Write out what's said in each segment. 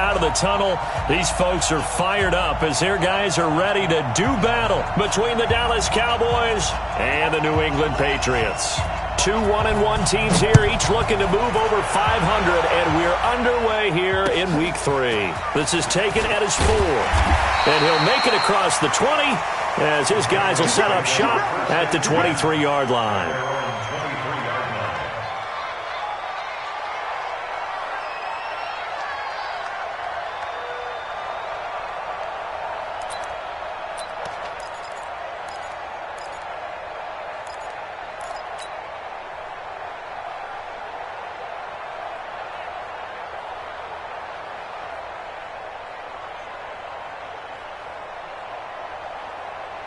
out of the tunnel. These folks are fired up as their guys are ready to do battle between the Dallas Cowboys and the New England Patriots. Two 1-1 teams here, each looking to move over 500, and we're underway here in Week 3. This is taken at his 4th, and he'll make it across the 20 as his guys will set up shop at the 23-yard line.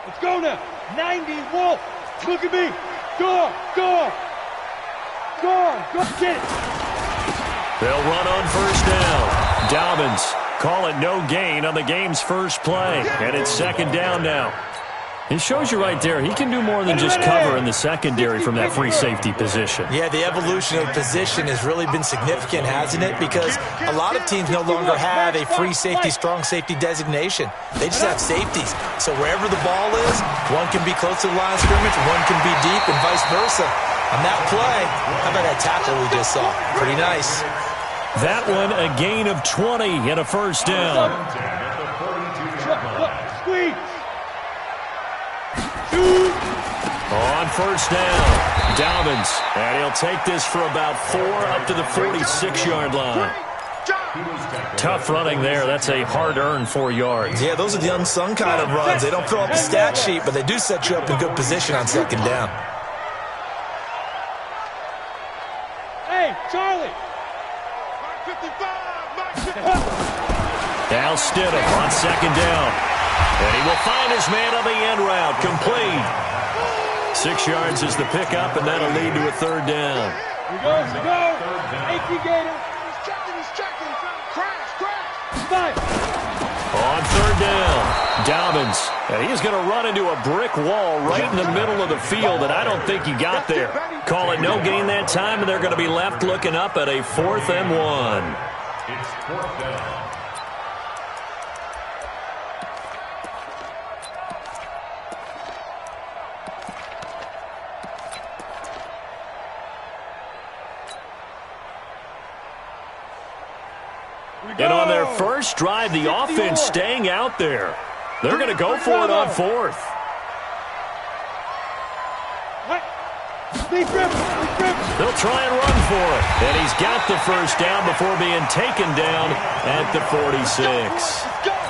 Let's go now. 90, Wolf. Look at me. Go. Get it. They'll run on first down. Dobbins call it no gain on the game's first play. And it's second down now. It shows you right there, he can do more than just cover in the secondary from that free safety position. Yeah, the evolution of position has really been significant, hasn't it? Because a lot of teams no longer have a free safety, strong safety designation. They just have safeties. So wherever the ball is, one can be close to the line of scrimmage, one can be deep, and vice versa. On that play, how about that tackle we just saw? Pretty nice. That one, a gain of 20 and a first down. Squeeze. On first down, Dobbins, and he'll take this for about 4 up to the 46-yard line. Tough running there. That's a hard-earned 4 yards. Yeah, those are the unsung kind of runs. They don't fill up the stat sheet, but they do set you up in good position on second down. Hey, Charlie. Now Stidham on second down. And he will find his man on the end route. Complete. 6 yards is the pickup, and that'll lead to a third down. Here goes. AP Gator. He's checking. Crash. Fire. On third down, Dobbins. And he's going to run into a brick wall right in the middle of the field, and I don't think he got there. Call it no gain that time, and they're going to be left looking up at a 4th and 1. It's 4th down. And on their first drive, the offense staying out there. They're going to go for it on 4th. They'll try and run for it. And he's got the first down before being taken down at the 46.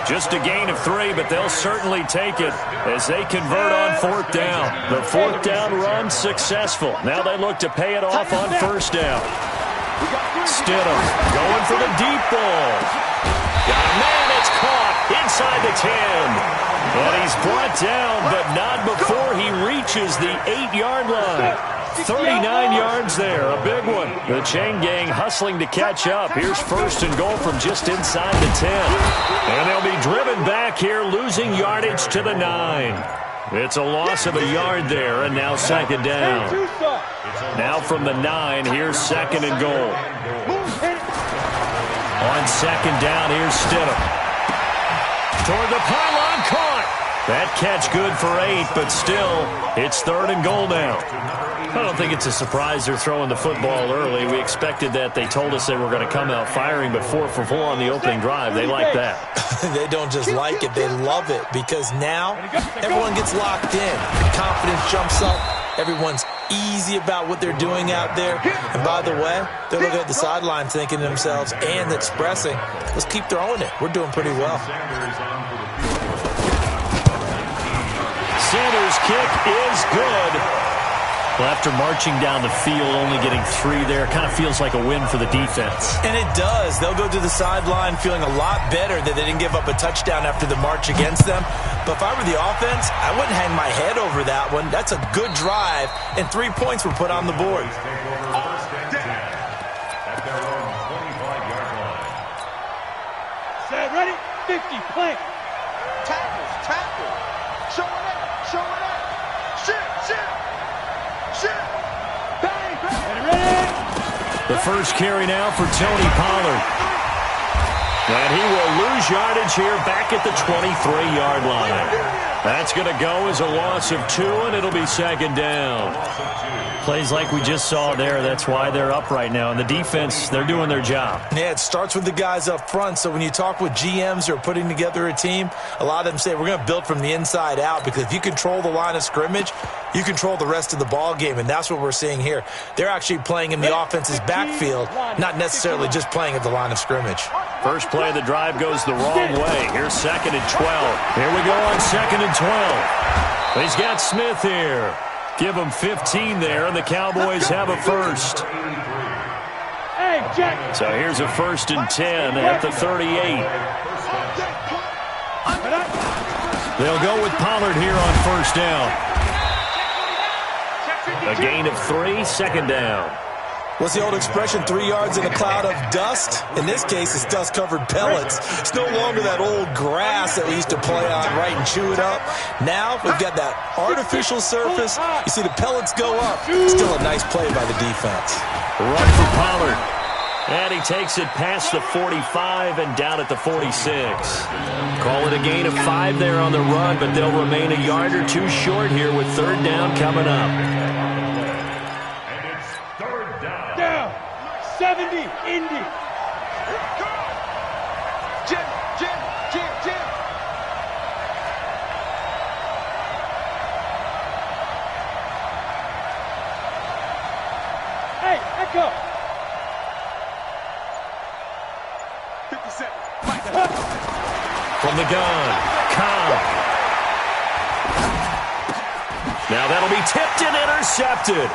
Just a gain of 3, but they'll certainly take it as they convert on 4th down. The 4th down run successful. Now they look to pay it off on first down. Stidham going for the deep ball. Got a man, it's caught inside the 10. And he's brought down, but not before he reaches the 8-yard line. 39 yards there, a big one. The chain gang hustling to catch up. Here's first and goal from just inside the 10. And they'll be driven back here, losing yardage to the 9. It's a loss of a yard there, and now second down. Now from the 9, here's second and goal. On second down, here's Stidham. Toward the pylon, caught. That catch good for 8, but still, it's third and goal now. I don't think it's a surprise they're throwing the football early. We expected that. They told us they were going to come out firing, but 4 for 4 on the opening drive. They like that. They don't just like it, they love it, because now everyone gets locked in. Confidence jumps up. Everyone's easy about what they're doing out there. And by the way, they're looking at the sideline thinking to themselves and expressing, let's keep throwing it. We're doing pretty well. Sanders' kick is good. Well, after marching down the field, only getting 3 there, kind of feels like a win for the defense. And it does. They'll go to the sideline feeling a lot better that they didn't give up a touchdown after the march against them. But if I were the offense, I wouldn't hang my head over that one. That's a good drive, and 3 points were put on the board. At their own 25-yard line. Set, ready, 50, play. Tackle. Show it up. Shit. Bang. Ready. The first carry now for Tony Pollard. And he will lose yardage here back at the 23-yard line. That's going to go as a loss of 2, and it'll be second down. Plays like we just saw there. That's why they're up right now. And the defense, they're doing their job. Yeah, it starts with the guys up front. So when you talk with GMs who are putting together a team, a lot of them say we're going to build from the inside out, because if you control the line of scrimmage, you control the rest of the ball game, and that's what we're seeing here. They're actually playing in the offense's backfield, not necessarily just playing at the line of scrimmage. First play of the drive goes the wrong way. Here's 2nd and 12. Here we go on 2nd and 12. He's got Smith here. Give him 15 there, and the Cowboys have a first. So here's a 1st and 10 at the 38. They'll go with Pollard here on 1st down. A gain of 3, 2nd down. What's the old expression, 3 yards in a cloud of dust? In this case, it's dust-covered pellets. It's no longer that old grass that we used to play on, right, and chew it up. Now we've got that artificial surface. You see the pellets go up. Still a nice play by the defense. Run for Pollard. And he takes it past the 45 and down at the 46. Call it a gain of 5 there on the run, but they'll remain a yard or 2 short here with 3rd down coming up. 70, Indy. Jim. Hey, Echo. 57. From the gun, Cobb. Now that'll be tipped and intercepted.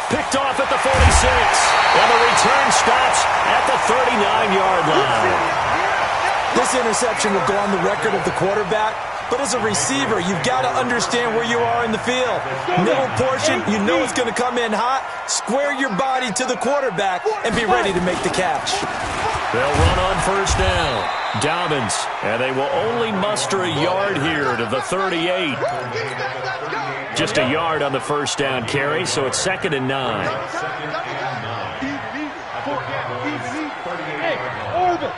Picked off at the 46. And the return stops at the 39-yard line. This interception will go on the record of the quarterback, but as a receiver, you've got to understand where you are in the field. Middle portion, you know it's going to come in hot. Square your body to the quarterback and be ready to make the catch. They'll run on 1st down. Dobbins, and they will only muster a yard here to the 38. Just a yard on the 1st down carry, so it's 2nd and 9. Hey, Orbit.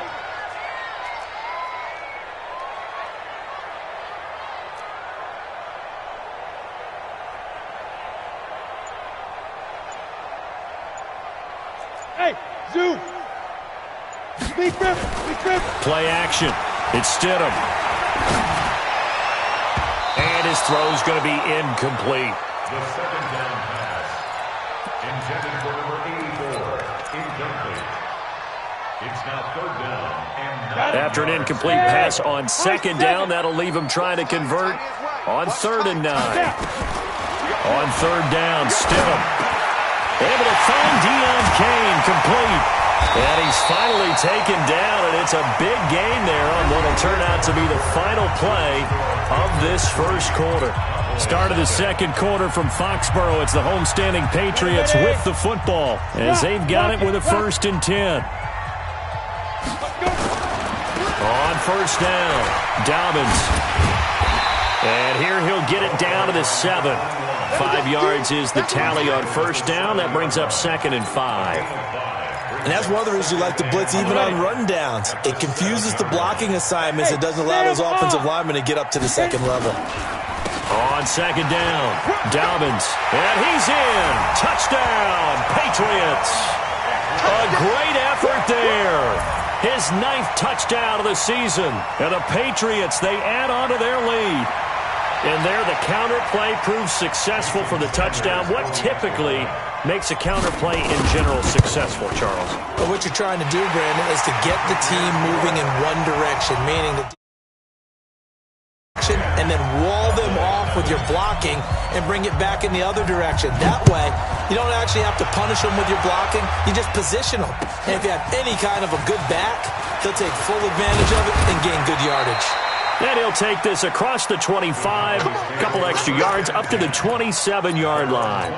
Hey, Zoo. Big rip. Play action. It's Stidham. And his throw's going to be incomplete. The 2nd down pass. Intended for number 84. Incomplete. It's now 3rd down and 9. After an incomplete pass on 2nd down, that'll leave him trying to convert on 3rd and 9. On 3rd down, Stidham. Able to find Deion Kane, complete. And he's finally taken down, and it's a big gain there on what will turn out to be the final play of this first quarter. Start of the second quarter from Foxborough. It's the homestanding Patriots with the football as they've got it with a 1st and 10. On 1st down, Dobbins. And here he'll get it down to the 7. 5 yards is the tally on 1st down. That brings up 2nd and 5. And that's one of the reasons you like to blitz even on rundowns. It confuses the blocking assignments. It doesn't allow those offensive linemen to get up to the 2nd level. On 2nd down, Dobbins. And he's in. Touchdown, Patriots. A great effort there. His 9th touchdown of the season. And the Patriots, they add on to their lead. And there, the counter play proves successful for the touchdown. What typically makes a counter play in general successful, Charles? But what you're trying to do, Brandon, is to get the team moving in one direction, meaning the and then wall them off with your blocking and bring it back in the other direction. That way, you don't actually have to punish them with your blocking. You just position them. And if you have any kind of a good back, they'll take full advantage of it and gain good yardage. And he'll take this across the 25, a couple extra yards, up to the 27-yard line.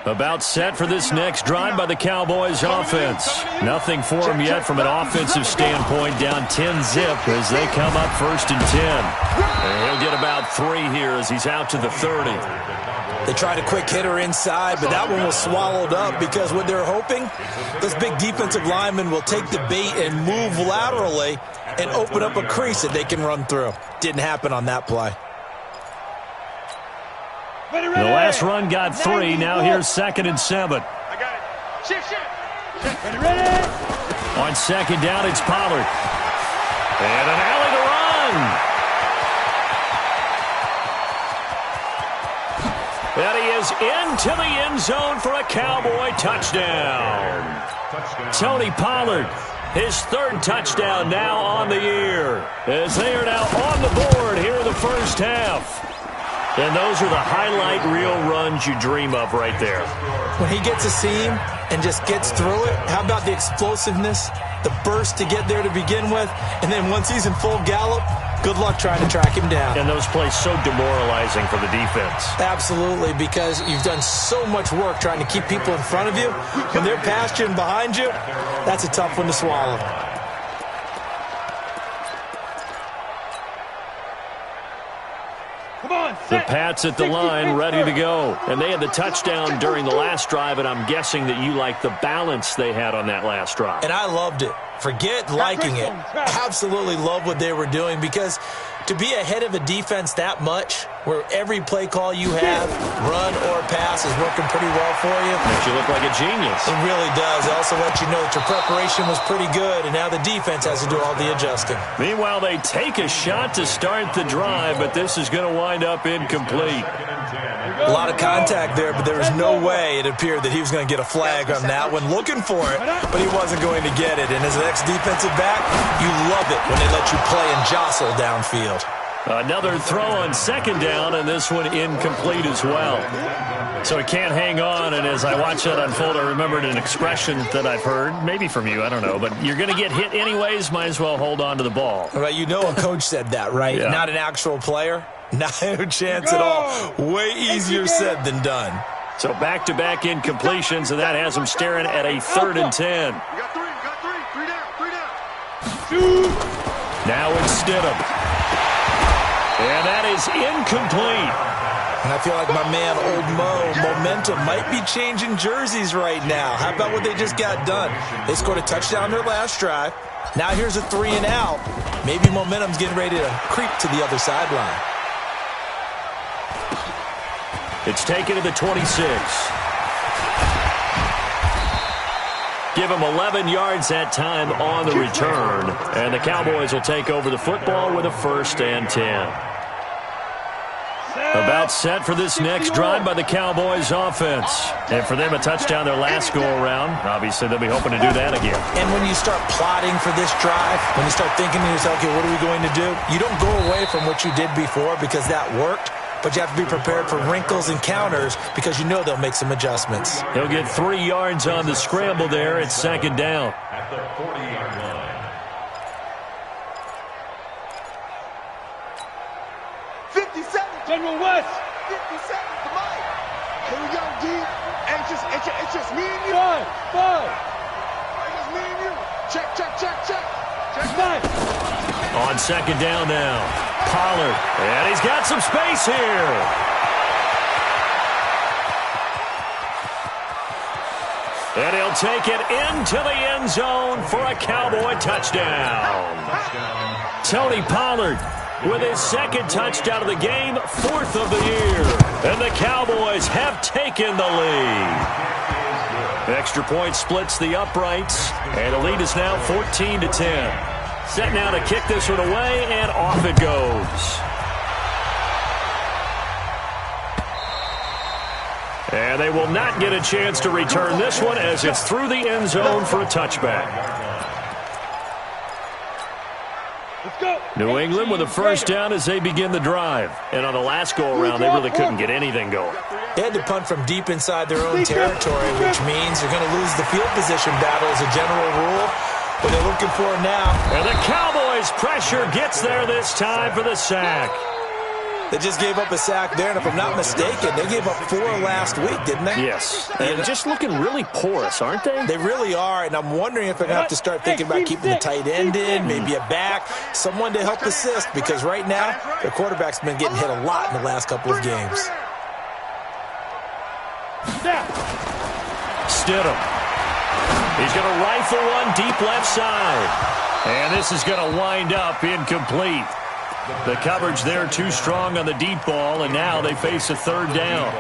About set for this next drive by the Cowboys offense. Nothing for them yet from an offensive standpoint, down 10-zip as they come up 1st and 10. And he'll get about 3 here as he's out to the 30. They tried a quick hitter inside, but that one was swallowed up because what they're hoping, those big defensive linemen will take the bait and move laterally and open up a crease that they can run through. Didn't happen on that play. The last run got 3. Now here's 2nd and 7. I got it. Shift. Ready. On 2nd down, it's Pollard. And an alley to run. And he is into the end zone for a Cowboy touchdown. Tony Pollard, his 3rd touchdown now on the year, as they are now on the board here in the first half. And those are the highlight reel runs you dream of right there. When he gets a seam and just gets through it, how about the explosiveness, the burst to get there to begin with, and then once he's in full gallop, good luck trying to track him down. And those plays so demoralizing for the defense. Absolutely, because you've done so much work trying to keep people in front of you. When they're past you and behind you, that's a tough one to swallow. The Pats at the line, ready to go. And they had the touchdown during the last drive, and I'm guessing that you like the balance they had on that last drive. And I loved it. Forget liking it. Absolutely love what they were doing, because to be ahead of a defense that much, where every play call you have, run or pass, is working pretty well for you. Makes you look like a genius. It really does. It also lets you know that your preparation was pretty good, and now the defense has to do all the adjusting. Meanwhile, they take a shot to start the drive, but this is going to wind up incomplete. A lot of contact there, but there was no way it appeared that he was going to get a flag on that one. Looking for it, but he wasn't going to get it. And as an ex-defensive back, you love it when they let you play and jostle downfield. Another throw on 2nd down, and this one incomplete as well. So it can't hang on, and as I watch that unfold, I remembered an expression that I've heard, maybe from you, I don't know, but you're going to get hit anyways, might as well hold on to the ball. Well, you know a coach said that, right? Yeah. Not an actual player. Not a chance at all. Way easier said than done. So back-to-back incompletions, and that has them staring at a 3rd and 10. You got 3. Three down. Now it's Stidham. And that is incomplete. And I feel like my man, Old Mo, momentum might be changing jerseys right now. How about what they just got done? They scored a touchdown their last drive. Now here's a 3 and out. Maybe momentum's getting ready to creep to the other sideline. It's taken to the 26. Give him 11 yards that time on the return. And the Cowboys will take over the football with a 1st and 10. About set for this next drive by the Cowboys offense. And for them, a touchdown their last go-around. Obviously, they'll be hoping to do that again. And when you start plotting for this drive, when you start thinking to yourself, okay, what are we going to do? You don't go away from what you did before because that worked. But you have to be prepared for wrinkles and counters because you know they'll make some adjustments. He'll get 3 yards on the scramble there. It's 2nd down. At the 40-yard line. 57. General West. 57. Come on. Here we go, D. It's just me and you. 5. It's just me and you. Check. Nice. On 2nd down now, Pollard, and he's got some space here. And he'll take it into the end zone for a Cowboy touchdown. Tony Pollard with his 2nd touchdown of the game, 4th of the year. And the Cowboys have taken the lead. Extra point splits the uprights, and the lead is now 14-10. Set now to kick this one away, and off it goes. And they will not get a chance to return this one as it's through the end zone for a touchback. Let's go. New England with a 1st down as they begin the drive. And on the last go-around, they really couldn't get anything going. They had to punt from deep inside their own territory, which means they're going to lose the field position battle as a general rule. But they're looking for it now. And the Cowboys' pressure gets there this time for the sack. They just gave up a sack there, and if I'm not mistaken, they gave up 4 last week, didn't they? Yes. And just looking really porous, aren't they? They really are, and I'm wondering if they're going to have to start thinking about keeping the tight end in, maybe a back, someone to help assist, because right now, their quarterback's been getting hit a lot in the last couple of games. Stidham. He's going to rifle one deep left side. And this is going to wind up incomplete. The coverage there too strong on the deep ball, and now they face a third down.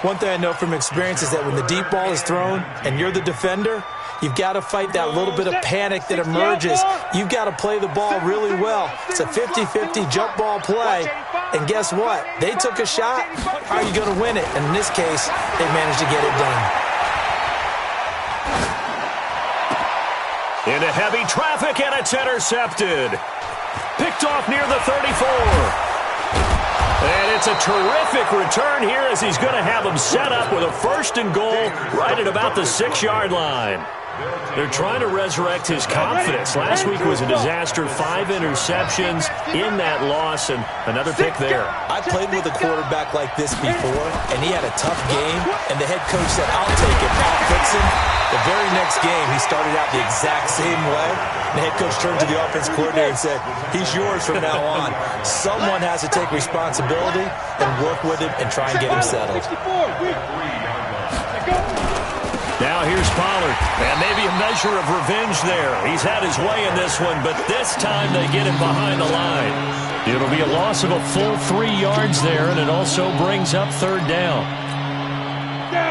One thing I know from experience is that when the deep ball is thrown and you're the defender, you've got to fight that little bit of panic that emerges. You've got to play the ball really well. It's a 50-50 jump ball play. And guess what? They took a shot. How are you going to win it? And in this case, they managed to get it done. Into heavy traffic, and it's intercepted. Picked off near the 34. And it's a terrific return here as he's going to have them set up with a 1st and goal right at about the 6-yard line. They're trying to resurrect his confidence. Last week was a disaster, 5 interceptions in that loss, and another pick there. I played with a quarterback like this before, and he had a tough game, and the head coach said, I'll take it, I'll fix him. The very next game, he started out the exact same way. The head coach turned to the offense coordinator and said, he's yours from now on. Someone has to take responsibility and work with him and try and get him settled. Now here's Pollard, and maybe a measure of revenge there. He's had his way in this one, but this time they get him behind the line. It'll be a loss of a full 3 yards there, and it also brings up third down.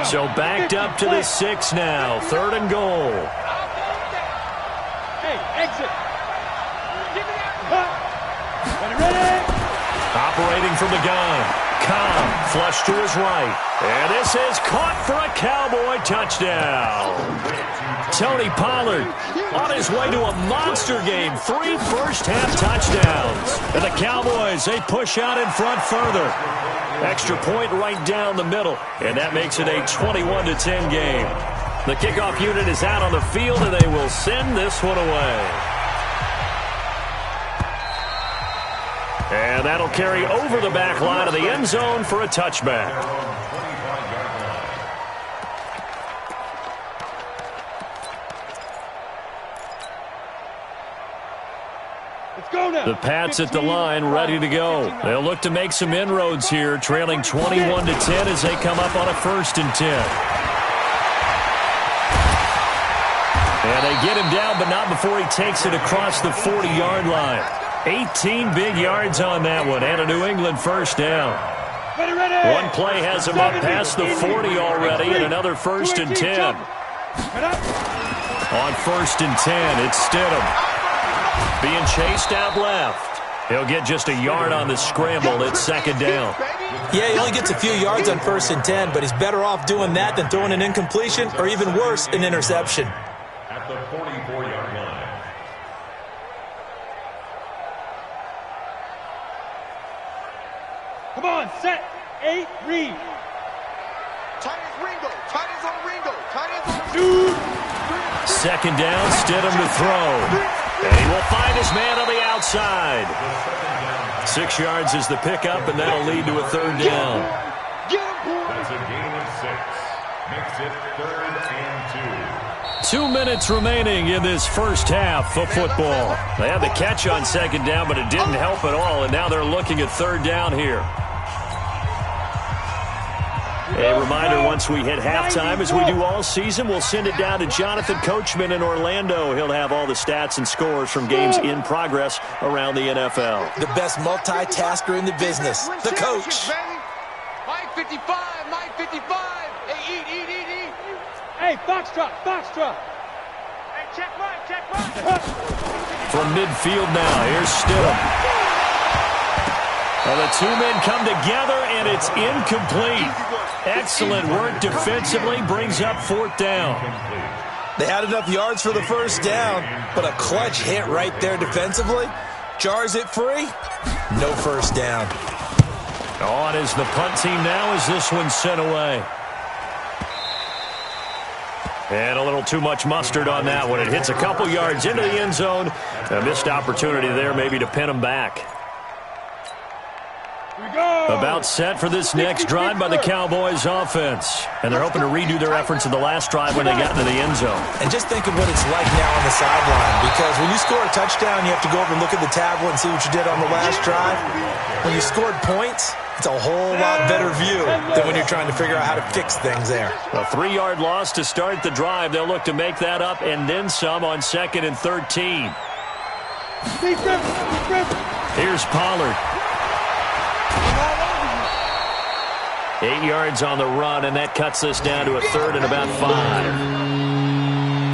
So backed up to the 6 now, 3rd and goal. Hey, exit. Ready. Operating from the gun. Cobb, flush to his right. And this is caught for a Cowboy touchdown. Tony Pollard on his way to a monster game. 3 first-half touchdowns. And the Cowboys, they push out in front further. Extra point right down the middle. And that makes it a 21-10 game. The kickoff unit is out on the field, and they will send this one away. And that'll carry over the back line of the end zone for a touchback. Let's go now. The Pats at the line, ready to go. They'll look to make some inroads here, trailing 21-10 as they come up on a 1st and 10. And they get him down, but not before he takes it across the 40-yard line. 18 big yards on that one, and a New England first down. One play has him up past the 40 already, and another 1st and 10. On 1st and 10, it's Stidham. Being chased out left. He'll get just a yard on the scramble. It's 2nd down. Yeah, he only gets a few yards on 1st and 10, but he's better off doing that than throwing an incompletion, or even worse, an interception. At the 44-yard line. Come on, set, 8, read. Tight ends Ringo. Tight ends on Ringo. Tight ends on Ringo. 2nd down, Stidham to throw. And he will find his man on the outside. 6 yards is the pickup, and that'll lead to a 3rd down. That's a gain of 6. Makes it 3rd and 2. 2 minutes remaining in this first half of football. They had the catch on 2nd down, but it didn't help at all, and now they're looking at 3rd down here. A reminder, once we hit halftime, as we do all season, we'll send it down to Jonathan Coachman in Orlando. He'll have all the stats and scores from games in progress around the NFL. The best multitasker in the business, the coach. Mike 55, Mike 55. Hey, eat. Hey, Foxtrot. Hey, check right. From midfield now, here's Stidham. Well, the 2 men come together, and it's incomplete. Excellent work defensively, brings up 4th down. They had enough yards for the 1st down, but a clutch hit right there defensively. Jars it free. No 1st down. On is the punt team now as this one's sent away. And a little too much mustard on that one. It hits a couple yards into the end zone. A missed opportunity there maybe to pin them back. About set for this next drive by the Cowboys offense. And they're hoping to redo their efforts in the last drive when they got into the end zone. And just think of what it's like now on the sideline, because when you score a touchdown, you have to go over and look at the tablet and see what you did on the last drive. When you scored points, it's a whole lot better view than when you're trying to figure out how to fix things there. A 3-yard loss to start the drive. They'll look to make that up and then some on 2nd and 13. Here's Pollard. 8 yards on the run, and that cuts us down to a 3rd and about 5.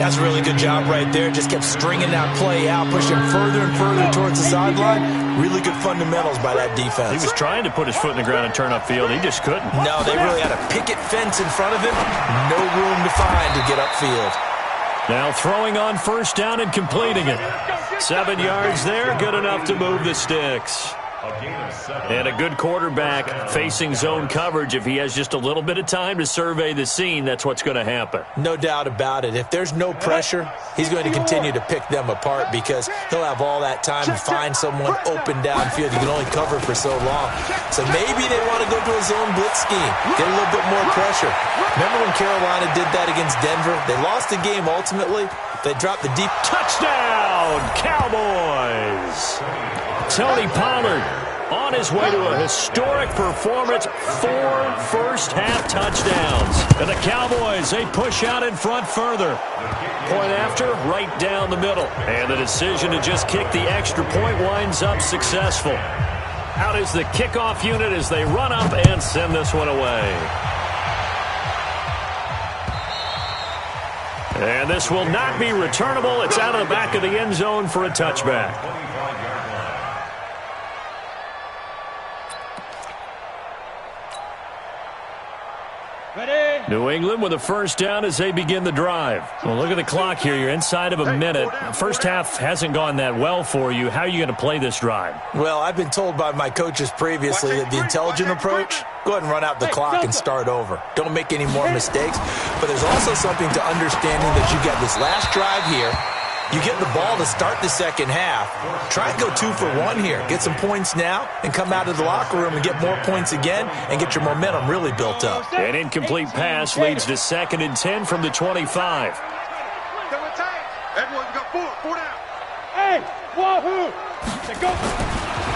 That's a really good job right there. Just kept stringing that play out, pushing further and further towards the sideline. Really good fundamentals by that defense. He was trying to put his foot in the ground and turn upfield. He just couldn't. No, they really had a picket fence in front of him. No room to find to get upfield. Now throwing on 1st down and completing it. 7 yards there, good enough to move the sticks. And a good quarterback facing zone coverage. If he has just a little bit of time to survey the scene, that's what's going to happen. No doubt about it. If there's no pressure, he's going to continue to pick them apart because he'll have all that time to find someone open downfield. You can only cover for so long. So maybe they want to go to a zone blitz scheme, get a little bit more pressure. Remember when Carolina did that against Denver? They lost the game ultimately. They dropped the deep touchdown, Cowboys. Tony Pollard on his way to a historic performance, 4 first-half touchdowns. And the Cowboys, they push out in front further. Point after, right down the middle. And the decision to just kick the extra point winds up successful. Out is the kickoff unit as they run up and send this one away. And this will not be returnable. It's out of the back of the end zone for a touchback. New England with a 1st down as they begin the drive. Well, look at the clock here. You're inside of a minute. First half hasn't gone that well for you. How are you going to play this drive? Well, I've been told by my coaches previously that the intelligent approach, go ahead and run out the clock and start over. Don't make any more mistakes. But there's also something to understanding that you get this last drive here. You get the ball to start the second half. Try and go 2 for 1 here. Get some points now and come out of the locker room and get more points again and get your momentum really built up. An incomplete pass leads to 2nd and 10 from the 25. Everyone got 4 down. Hey, wahoo! Go.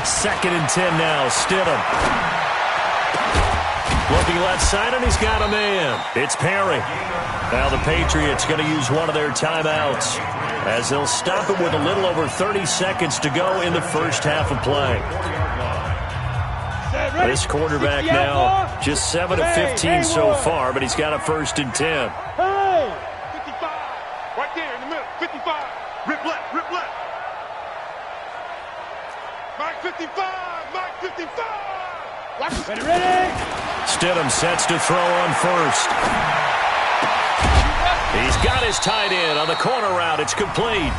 2nd and 10 now, Stidham. Looking left side, and he's got a man. It's Perry. Now the Patriots going to use one of their timeouts as they'll stop it with a little over 30 seconds to go in the first half of play. This quarterback now just 7 of 15 so far, but he's got a 1st and 10. Hey! 55. Right there in the middle. 55. Rip left. Mike 55. Mike 55. Ready? Stidham sets to throw on 1st. He's got his tight end on the corner route. It's complete.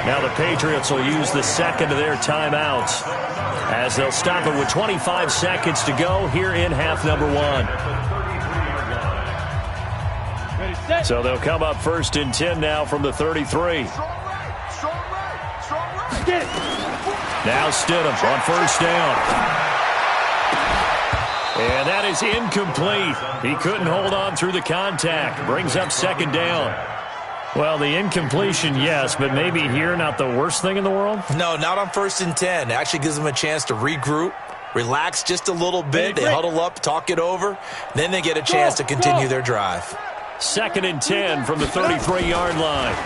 Now the Patriots will use the 2nd of their timeouts as they'll stop it with 25 seconds to go here in half number 1. So they'll come up 1st and 10 now from the 33. Now Stidham on 1st down. And that is incomplete. He couldn't hold on through the contact. Brings up 2nd down. Well, the incompletion, yes, but maybe here not the worst thing in the world? No, not on 1st and 10. It actually gives them a chance to regroup, relax just a little bit. They huddle up, talk it over. Then they get a chance to continue their drive. 2nd and 10 from the 33-yard line.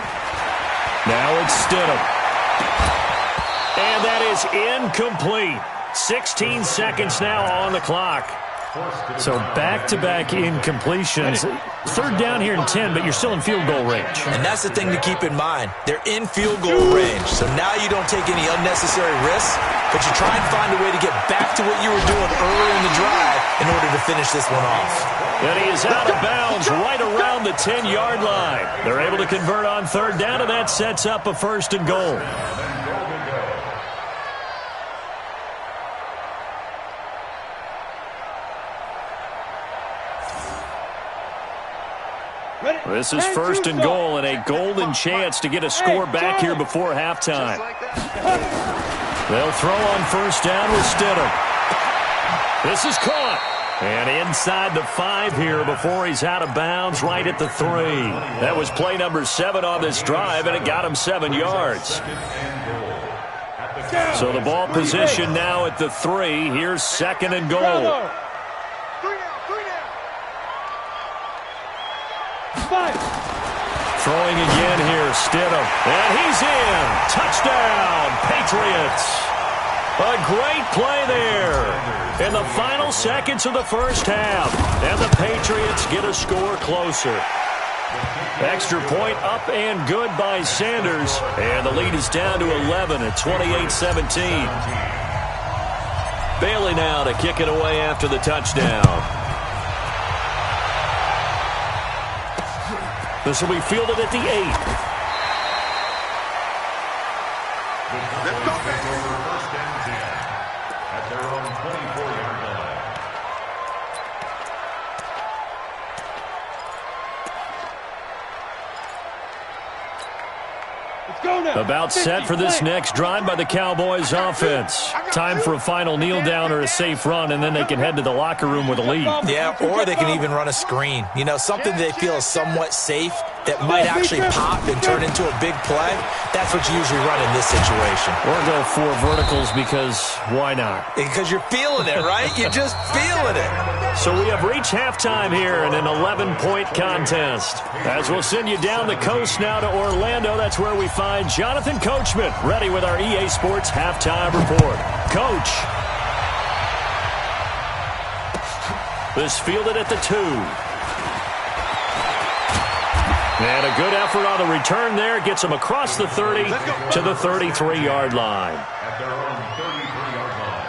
Now it's Stidham. And that is incomplete. 16 seconds now on the clock. So back-to-back incompletions. 3rd down here in 10, but you're still in field goal range. And that's the thing to keep in mind. They're in field goal range. So now you don't take any unnecessary risks, but you try and find a way to get back to what you were doing earlier in the drive in order to finish this one off. And he is out of bounds right around the 10-yard line. They're able to convert on 3rd down, and that sets up a 1st and goal. This is 1st and goal and a golden chance to get a score back here before halftime. They'll throw on 1st down with Stidham. This is caught. And inside the 5 here before he's out of bounds, right at the 3. That was play number 7 on this drive, and it got him 7 yards. So the ball position now at the 3. Here's 2nd and goal. 3 down. Throwing again here, Stidham. And he's in. Touchdown, Patriots. A great play there in the final seconds of the first half. And the Patriots get a score closer. Extra point up and good by Sanders. And the lead is down to 11 at 28-17. Bailey now to kick it away after the touchdown. This will be fielded at the 8. Let's go, back over 1st and 10 at their own 24-yard line. About set for this next drive by the Cowboys offense. Time for a final kneel down or a safe run, and then they can head to the locker room with a lead. Yeah, or they can even run a screen. You know, something they feel is somewhat safe that might actually pop and turn into a big play. That's what you usually run in this situation. Or go 4 verticals because why not? Because you're feeling it, right? You're just feeling it. So we have reached halftime here in an 11-point contest. As we'll send you down the coast now to Orlando, that's where we find Jonathan Coachman, ready with our EA Sports halftime report. Coach. This fielded at the 2. And a good effort on the return there. Gets him across the 30 to the 33-yard line. At their own 33-yard line.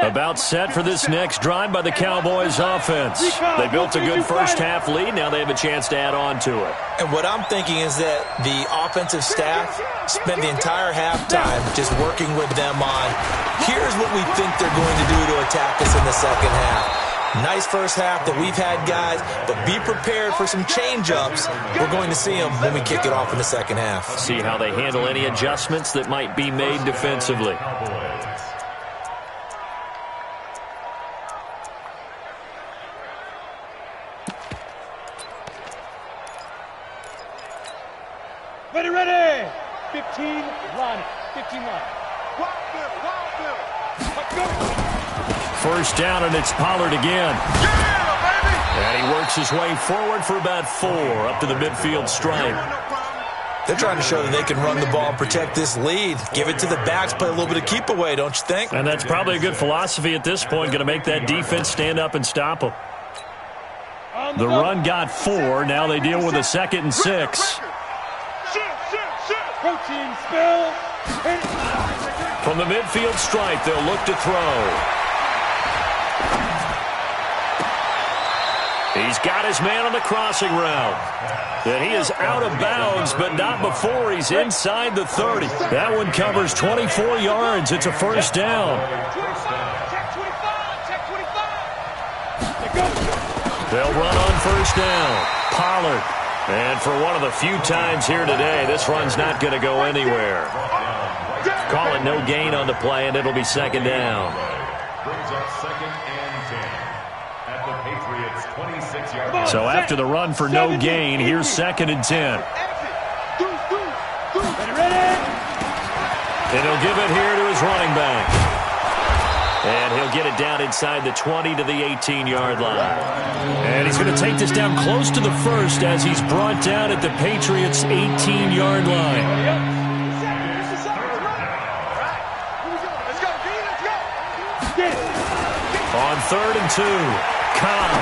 About set for this next drive by the Cowboys offense. They built a good first half lead. Now they have a chance to add on to it. And what I'm thinking is that the offensive staff spent the entire halftime just working with them on, here's what we think they're going to do to attack us in the second half. Nice first half that we've had, guys, but be prepared for some change-ups. We're going to see them when we kick it off in the second half. See how they handle any adjustments that might be made defensively. Ready. 15 line. 15 line. Let's go. First down, and it's Pollard again. Yeah, baby. And he works his way forward for about 4 up to the midfield stripe. They're trying to show that they can run the ball and protect this lead. Give it to the backs, play a little bit of keep away, don't you think? And that's probably a good philosophy at this point, going to make that defense stand up and stop them. The run got 4. Now they deal with a 2nd and 6. Protein spill. From the midfield stripe, they'll look to throw. He's got his man on the crossing route. And he is out of bounds, but not before he's inside the 30. That one covers 24 yards. It's a first down. They'll run on first down. Pollard. And for one of the few times here today, this run's not going to go anywhere. Call it no gain on the play, and it'll be 2nd down. Brings up 2nd and 10 at the Patriots' 26-yard line. So after the run for no gain, here's 2nd and 10. And he'll give it here to his running back. And he'll get it down inside the 20 to the 18-yard line. And he's going to take this down close to the 1st as he's brought down at the Patriots' 18-yard line. On 3rd and 2, Cobb.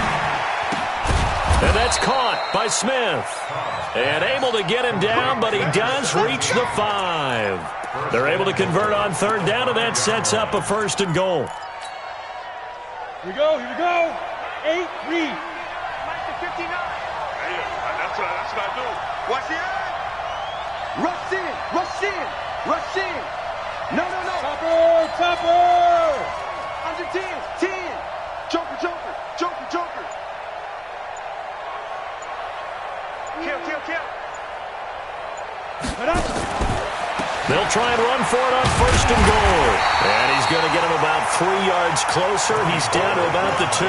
And that's caught by Smith. And able to get him down, but he does reach the 5. They're able to convert on 3rd down, and that sets up a 1st and goal. Here we go. 8, read. That's what I do. Watch the eye. Rush in. No. Topper. 10. Joker, Joker, Joker, Joker. Kill. They'll try and run for it on 1st and goal. And he's going to get him about 3 yards closer. He's down to about the 2.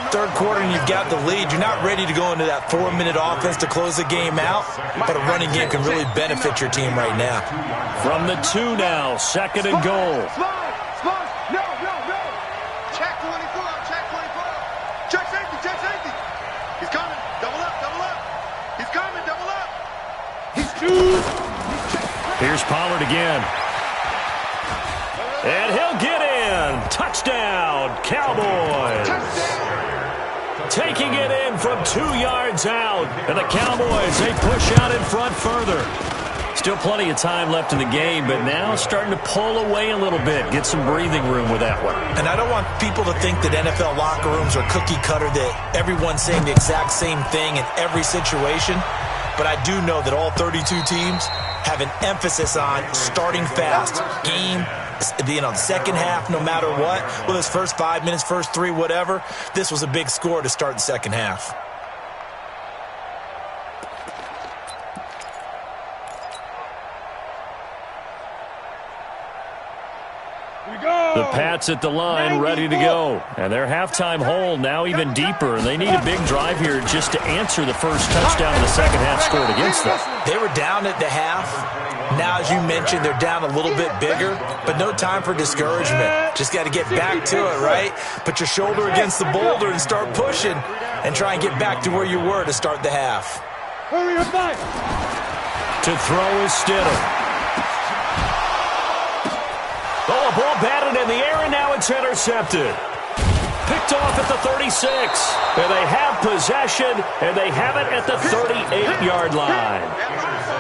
Third quarter and you've got the lead. You're not ready to go into that 4-minute offense to close the game out, but a running game can really benefit your team right now. From the 2 now, 2nd and goal. Smart. No. Check 24. Check safety. He's coming. Double up. He's coming. Double up. He's two. Here's Pollard again. And he'll get in. Touchdown, Cowboys. Taking it in from 2 yards out. And the Cowboys, they push out in front further. Still plenty of time left in the game, but now starting to pull away a little bit. Get some breathing room with that one. And I don't want people to think that NFL locker rooms are cookie cutter, that everyone's saying the exact same thing in every situation. But I do know that all 32 teams have an emphasis on starting fast. Game, the second half, no matter what. Well, this first 5 minutes, first 3, whatever. This was a big score to start the second half. The Pats at the line, ready to go. And their halftime hole now even deeper. They need a big drive here just to answer the first touchdown in the second half scored against them. They were down at the half. Now, as you mentioned, they're down a little bit bigger, but no time for discouragement. Just got to get back to it, right? Put your shoulder against the boulder and start pushing and try and get back to where you were to start the half. Hurry up, back. To throw is Stidham. Oh, a ball batted in the air, and now it's intercepted. Picked off at the 36. And they have possession, and they have it at the 38-yard line.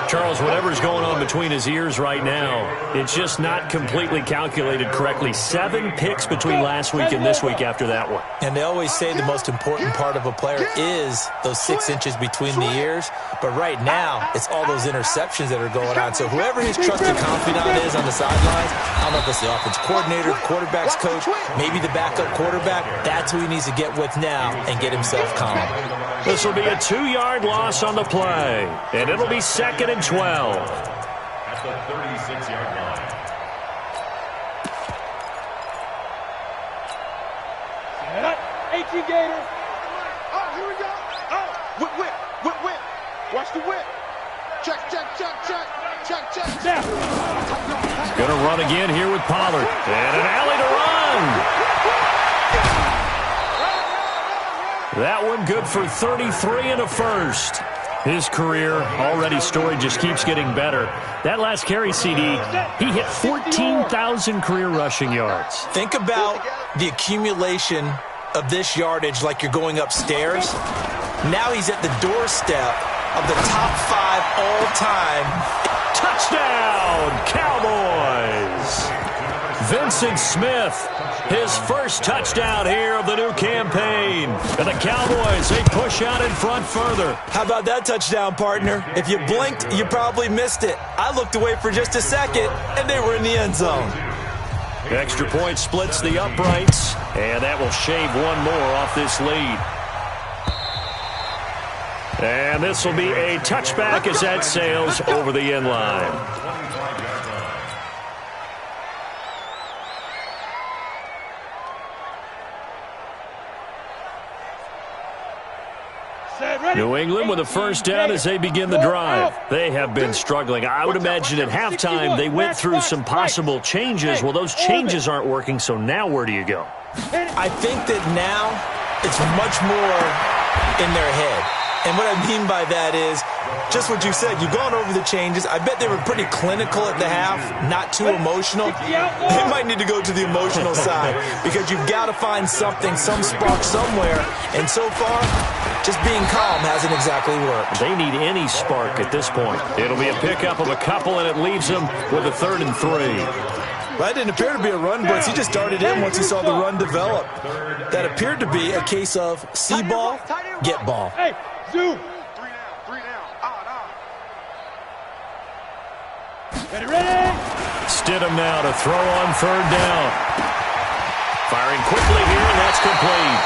Charles, whatever's going on between his ears right now, it's just not completely calculated correctly. 7 picks between last week and this week after that one. And they always say the most important part of a player is those 6 inches between the ears. But right now, it's all those interceptions that are going on. So whoever his trusted confidant is on the sidelines, I don't know if it's the offensive coordinator, the quarterback's coach, maybe the backup quarterback, that's who he needs to get with now and get himself calm. This will be a 2-yard loss on the play, and it'll be 2nd and 12. At the 36-yard line. Set up. 18 Gator. Oh, here we go. Oh, whip. Watch the whip. Check. Now. Going to run again here with Pollard. And an alley to run. That one good for 33 and a first. His career already story just keeps getting better. That last carry, CD, he hit 14,000 career rushing yards. Think about the accumulation of this yardage like you're going upstairs. Now he's at the doorstep of the top 5 all-time. Touchdown, Cowboys! Vincent Smith, his first touchdown here of the new campaign. And the Cowboys, they push out in front further. How about that touchdown, partner? If you blinked, you probably missed it. I looked away for just a second, and they were in the end zone. Extra point splits the uprights, and that will shave one more off this lead. And this will be a touchback as that sails over the end line. New England with a first down as they begin the drive. They have been struggling. I would imagine at halftime they went through some possible changes. Well, those changes aren't working, so now where do you go? I think that now it's much more in their head. And what I mean by that is just what you said. You've gone over the changes. I bet they were pretty clinical at the half, not too emotional. They might need to go to the emotional side because you've got to find something, some spark somewhere. And so far, just being calm hasn't exactly worked. They need any spark at this point. It'll be a pickup of a couple, and it leaves them with a 3rd and 3. That didn't appear to be a run blitz. He just started in once he saw the run develop. That appeared to be a case of see ball, get ball. Hey, zoom. 3 down. Ready. Stidham now to throw on 3rd down. Firing quickly here, and that's complete.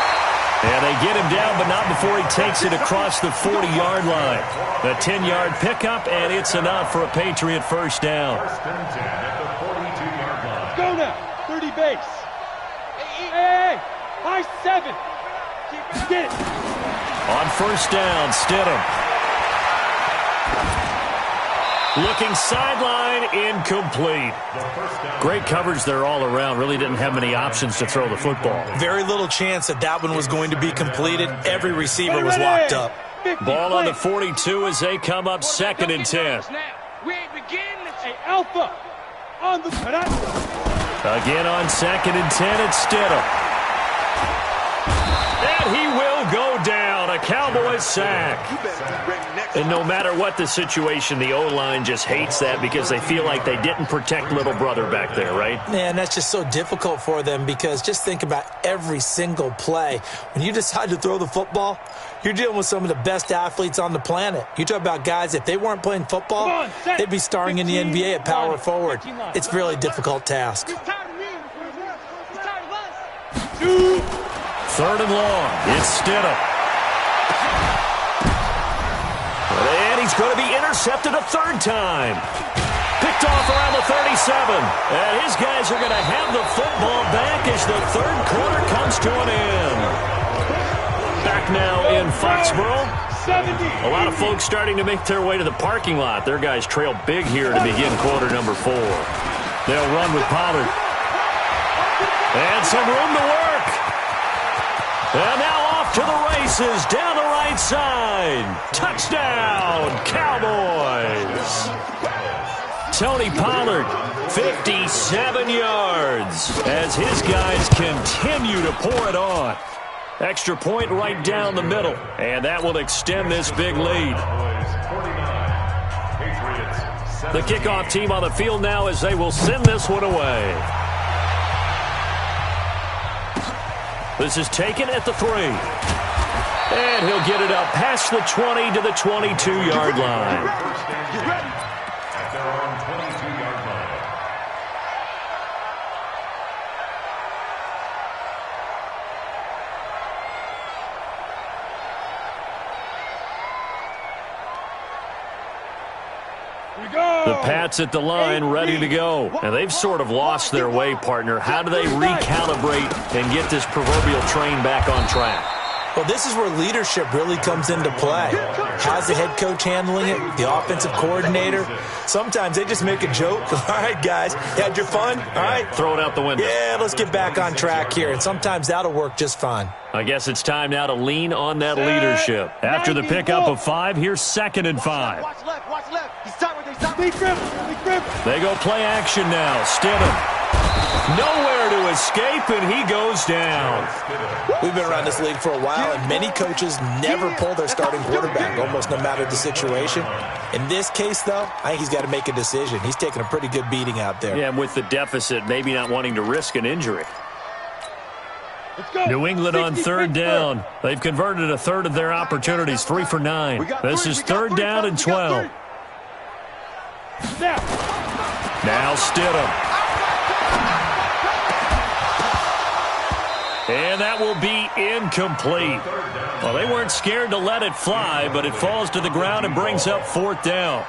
And they get him down, but not before he takes it across the 40-yard line. The 10-yard pickup, and it's enough for a Patriot first down. First and 10 at the 42-yard line. Go now. 30 base. Hey, high 7. Get it. On first down, Stidham. Looking sideline, incomplete. Great coverage there all around. Really didn't have many options to throw the football. Very little chance that that one was going to be completed. Every receiver was locked up. Ball on the 42 as they come up 2nd and 10. Hey, Alpha. On the... Again on 2nd and 10, it's Stidham. And he will go down. A Cowboys sack. And no matter what the situation, the O-line just hates that because they feel like they didn't protect little brother back there, right? Man, that's just so difficult for them because just think about every single play. When you decide to throw the football, you're dealing with some of the best athletes on the planet. You talk about guys, if they weren't playing football, they'd be starring in the NBA at power forward. It's a really difficult task. 3rd and long. It's Stidham. And he's going to be intercepted a 3rd time. Picked off around the 37. And his guys are going to have the football back as the 3rd quarter comes to an end. Back now in Foxborough. A lot of folks starting to make their way to the parking lot. Their guys trail big here to begin quarter number 4. They'll run with Pollard. And some room to work. And now off to the races, down the right side. Touchdown, Cowboys. Tony Pollard, 57 yards, as his guys continue to pour it on. Extra point right down the middle, and that will extend this big lead. The kickoff team on the field now as they will send this one away. This is taken at the 3. And he'll get it up past the 20 to the 22-yard line. At their own 22-yard line. The Pats at the line, ready to go. And they've sort of lost their way, partner. How do they recalibrate and get this proverbial train back on track? Well, this is where leadership really comes into play. How's the head coach handling it? The offensive coordinator? Sometimes they just make a joke. All right, guys, you had your fun? All right. Throw it out the window. Yeah, let's get back on track here. And sometimes that'll work just fine. I guess it's time now to lean on that leadership. After the pickup of 5, here's 2nd and 5. Watch left, watch left. He's tight with his top. They go play action now. Stidham. Nowhere to escape, and he goes down. We've been around this league for a while, and many coaches never pull their starting quarterback, almost no matter the situation. In this case, though, I think he's got to make a decision. He's taking a pretty good beating out there. Yeah, and with the deficit, maybe not wanting to risk an injury. New England on 3rd down. They've converted a 1/3 of their opportunities, 3 for 9. This is 3rd down and 12. Now Stidham. And that will be incomplete. Well, they weren't scared to let it fly, but it falls to the ground and brings up 4th down.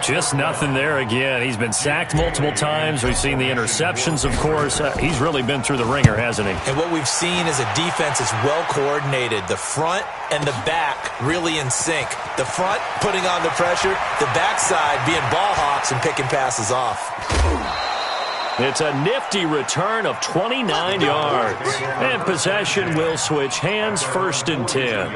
Just nothing there again. He's been sacked multiple times. We've seen the interceptions, of course. He's really been through the ringer, hasn't he? And what we've seen is a defense is well coordinated. The front and the back really in sync. The front putting on the pressure, the backside being ball hawks and picking passes off. It's a nifty return of 29 yards. And possession will switch hands, 1st and 10.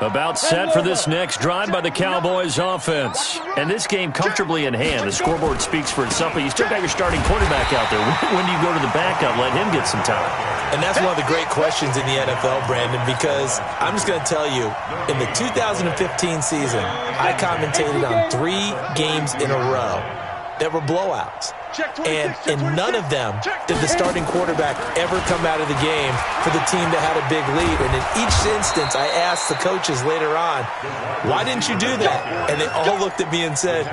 About set for this next drive by the Cowboys offense. And this game comfortably in hand. The scoreboard speaks for itself, but you still got your starting quarterback out there. When do you go to the backup, let him get some time? And that's one of the great questions in the NFL, Brandon, because I'm just going to tell you, in the 2015 season, I commentated on 3 games in a row that were blowouts. And in none of them did the starting quarterback ever come out of the game for the team that had a big lead. And in each instance, I asked the coaches later on, why didn't you do that? And they all looked at me and said,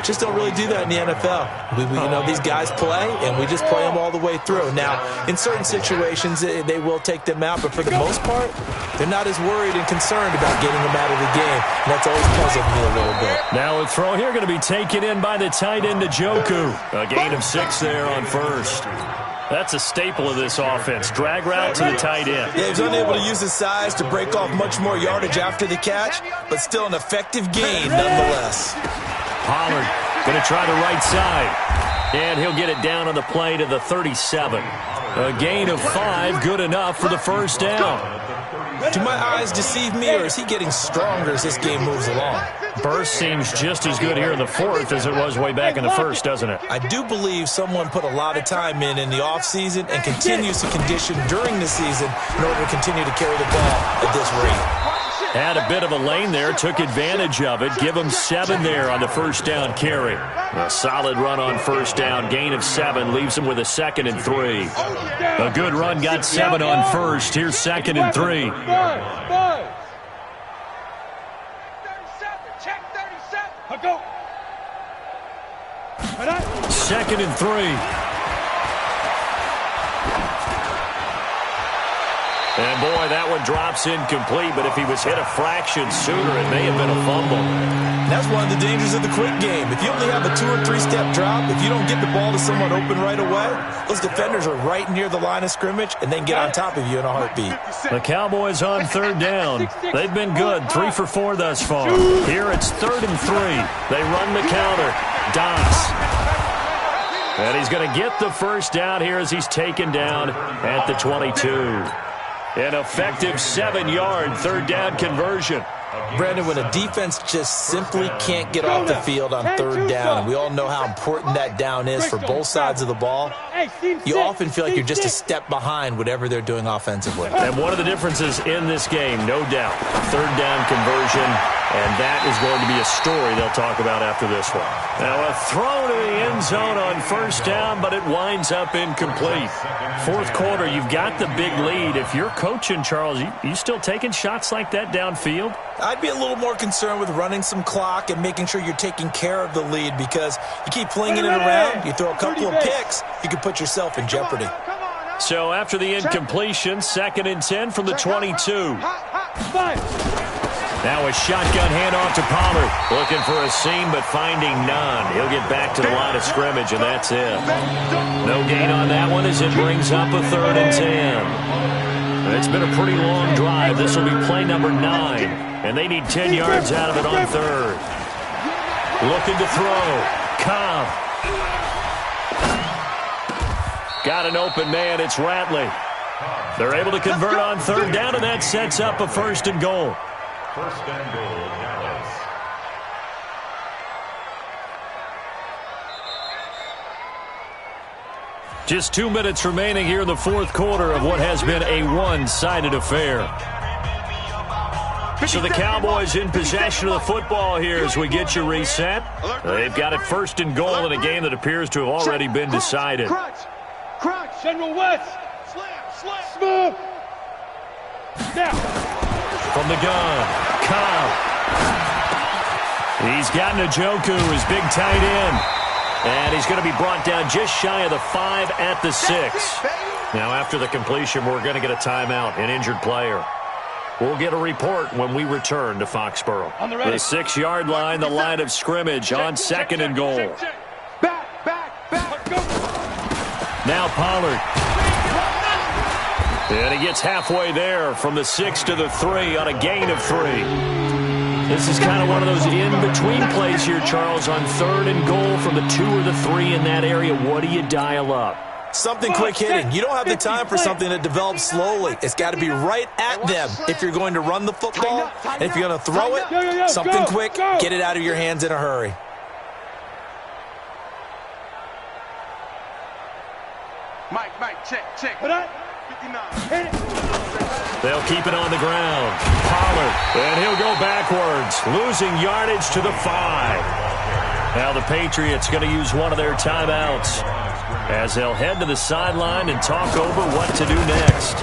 just don't really do that in the NFL. These guys play, and we just play them all the way through. Now, in certain situations, they will take them out, but for the most part, they're not as worried and concerned about getting them out of the game. And that's always puzzled me a little bit. Now a throw here going to be taken in by the tight end, Njoku. A gain of 6 there on first. That's a staple of this offense. Drag route to the tight end. Yeah, he was unable to use his size to break off much more yardage after the catch, but still an effective gain nonetheless. Pollard going to try the right side. And he'll get it down on the play to the 37. A gain of 5, good enough for the first down. Do my eyes deceive me, or is he getting stronger as this game moves along? Burst seems just as good here in the fourth as it was way back in the first, doesn't it? I do believe someone put a lot of time in the offseason and continues to condition during the season in order to continue to carry the ball at this rate. Had a bit of a lane there, took advantage of it. Give him 7 there on the first down carry. A solid run on first down, gain of 7, leaves him with a 2nd and 3. A good run, got 7 on first. Here's 2nd and 3. Go. 2nd and 3. And, boy, that one drops incomplete, but if he was hit a fraction sooner, it may have been a fumble. That's one of the dangers of the quick game. If you only have a 2- or 3-step drop, if you don't get the ball to someone open right away, those defenders are right near the line of scrimmage and then get on top of you in a heartbeat. The Cowboys on 3rd down. They've been good, 3 for 4 thus far. Here it's 3rd and 3. They run the counter. Dots. And he's going to get the first down here as he's taken down at the 22. An effective 7-yard 3rd down conversion. Brandon, when a defense just simply can't get off the field on 3rd down, and we all know how important that down is for both sides of the ball, you often feel like you're just a step behind whatever they're doing offensively. And one of the differences in this game, no doubt, 3rd down conversion, and that is going to be a story they'll talk about after this one. Now a throw to the end zone on first down, but it winds up incomplete. Fourth quarter, you've got the big lead. If you're coaching, Charles, you still taking shots like that downfield? I'd be a little more concerned with running some clock and making sure you're taking care of the lead, because you keep flinging it around, you throw a couple of picks, you can put yourself in jeopardy. So after the incompletion, 2nd and 10 from the 22. Now a shotgun handoff to Pollard. Looking for a seam, but finding none. He'll get back to the line of scrimmage, and that's it. No gain on that one as it brings up a 3rd and 10. It's been a pretty long drive. This will be play number 9, and they need 10 yards out of it on 3rd. Looking to throw. Cobb. Got an open man. It's Ratley. They're able to convert on 3rd down, and that sets up a 1st and goal. 1st and goal, Dallas. Just 2 minutes remaining here in the fourth quarter of what has been a one-sided affair. So the Cowboys in possession of the football here as we get you reset. They've got it 1st and goal in a game that appears to have already been decided. Crunch, General West. Slam. Smooth. Now. From the gun, Cobb. He's got Njoku, his big tight end. And he's going to be brought down just shy of the 5 at the 6. Now after the completion, we're going to get a timeout, an injured player. We'll get a report when we return to Foxborough. The 6-yard line, the line of scrimmage on 2nd and goal. Back. Now Pollard. And he gets halfway there from the 6 to the 3 on a gain of 3. This is kind of one of those in-between plays here, Charles, on 3rd and goal from the 2 or the 3 in that area. What do you dial up? Something quick hitting. You don't have the time for something that develops slowly. It's got to be right at them if you're going to run the football. And if you're going to throw it, something quick, get it out of your hands in a hurry. Mike, check. They'll keep it on the ground. Pollard, and he'll go backwards, losing yardage to the 5. Now the Patriots going to use one of their timeouts as they'll head to the sideline and talk over what to do next.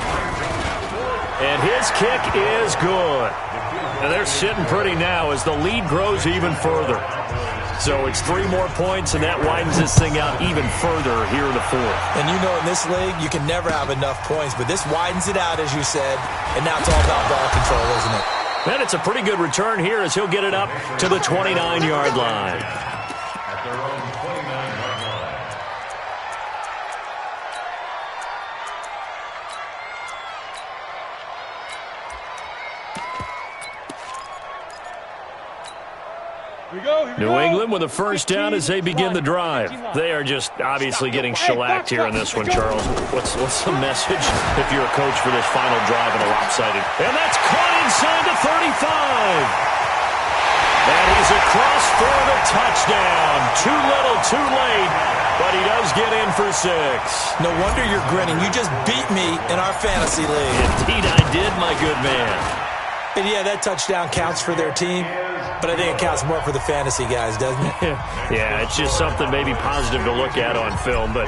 And his kick is good. And they're sitting pretty now as the lead grows even further. So it's 3 more points, and that widens this thing out even further here in the fourth. And you know in this league, you can never have enough points, but this widens it out, as you said, and now it's all about ball control, isn't it? And it's a pretty good return here as he'll get it up to the 29-yard line. At their own 29-yard line. New England with a first down as they begin the drive. They are just obviously getting shellacked here in this one, Charles. What's the message if you're a coach for this final drive in a lopsided? And that's caught inside the 35. And he's across for the touchdown. Too little, too late, but he does get in for 6. No wonder you're grinning. You just beat me in our fantasy league. Indeed I did, my good man. And yeah, that touchdown counts for their team, but I think it counts more for the fantasy guys, doesn't it? Yeah, it's just something maybe positive to look at on film, but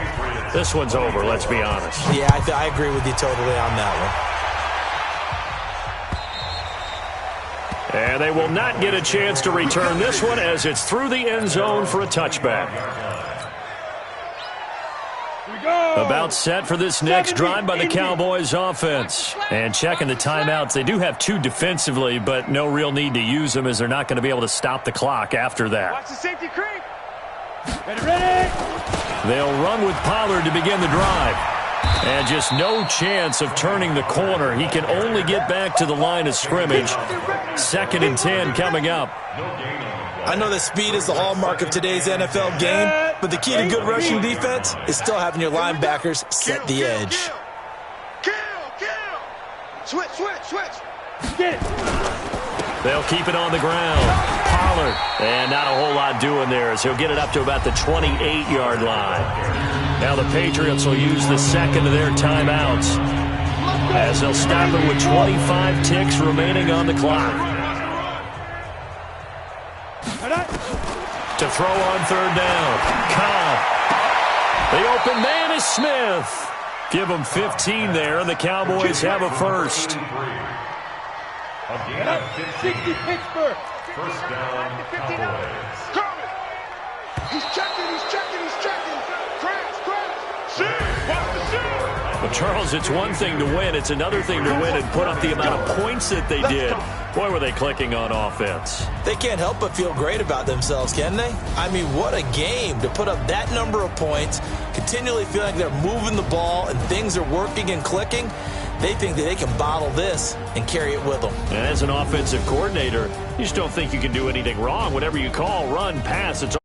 this one's over, let's be honest. Yeah, I agree with you totally on that one. And they will not get a chance to return this one as it's through the end zone for a touchback. About set for this next drive by the Cowboys offense. And checking the timeouts, they do have 2 defensively, but no real need to use them as they're not going to be able to stop the clock after that. Watch the safety creep. Ready. They'll run with Pollard to begin the drive. And just no chance of turning the corner. He can only get back to the line of scrimmage. 2nd and 10 coming up. I know that speed is the hallmark of today's NFL game, but the key to good rushing defense is still having your linebackers set the edge. Kill. Switch. Get it. They'll keep it on the ground. Pollard. And not a whole lot doing there as he'll get it up to about the 28-yard line. Now the Patriots will use the second of their timeouts as they'll stop it with 25 ticks remaining on the clock. To throw on 3rd down. Cobb. The open man is Smith. Give them 15 there, and the Cowboys have a first. 60 Pittsburgh. First down, Cowboys. Coming. He's checking. Crash. Watch the shot. Well, Charles, it's one thing to win. It's another thing to win and put up the amount of points that they did. Boy, were they clicking on offense. They can't help but feel great about themselves, can they? I mean, what a game to put up that number of points, continually feel like they're moving the ball and things are working and clicking. They think that they can bottle this and carry it with them. And as an offensive coordinator, you just don't think you can do anything wrong. Whatever you call, run, pass, it's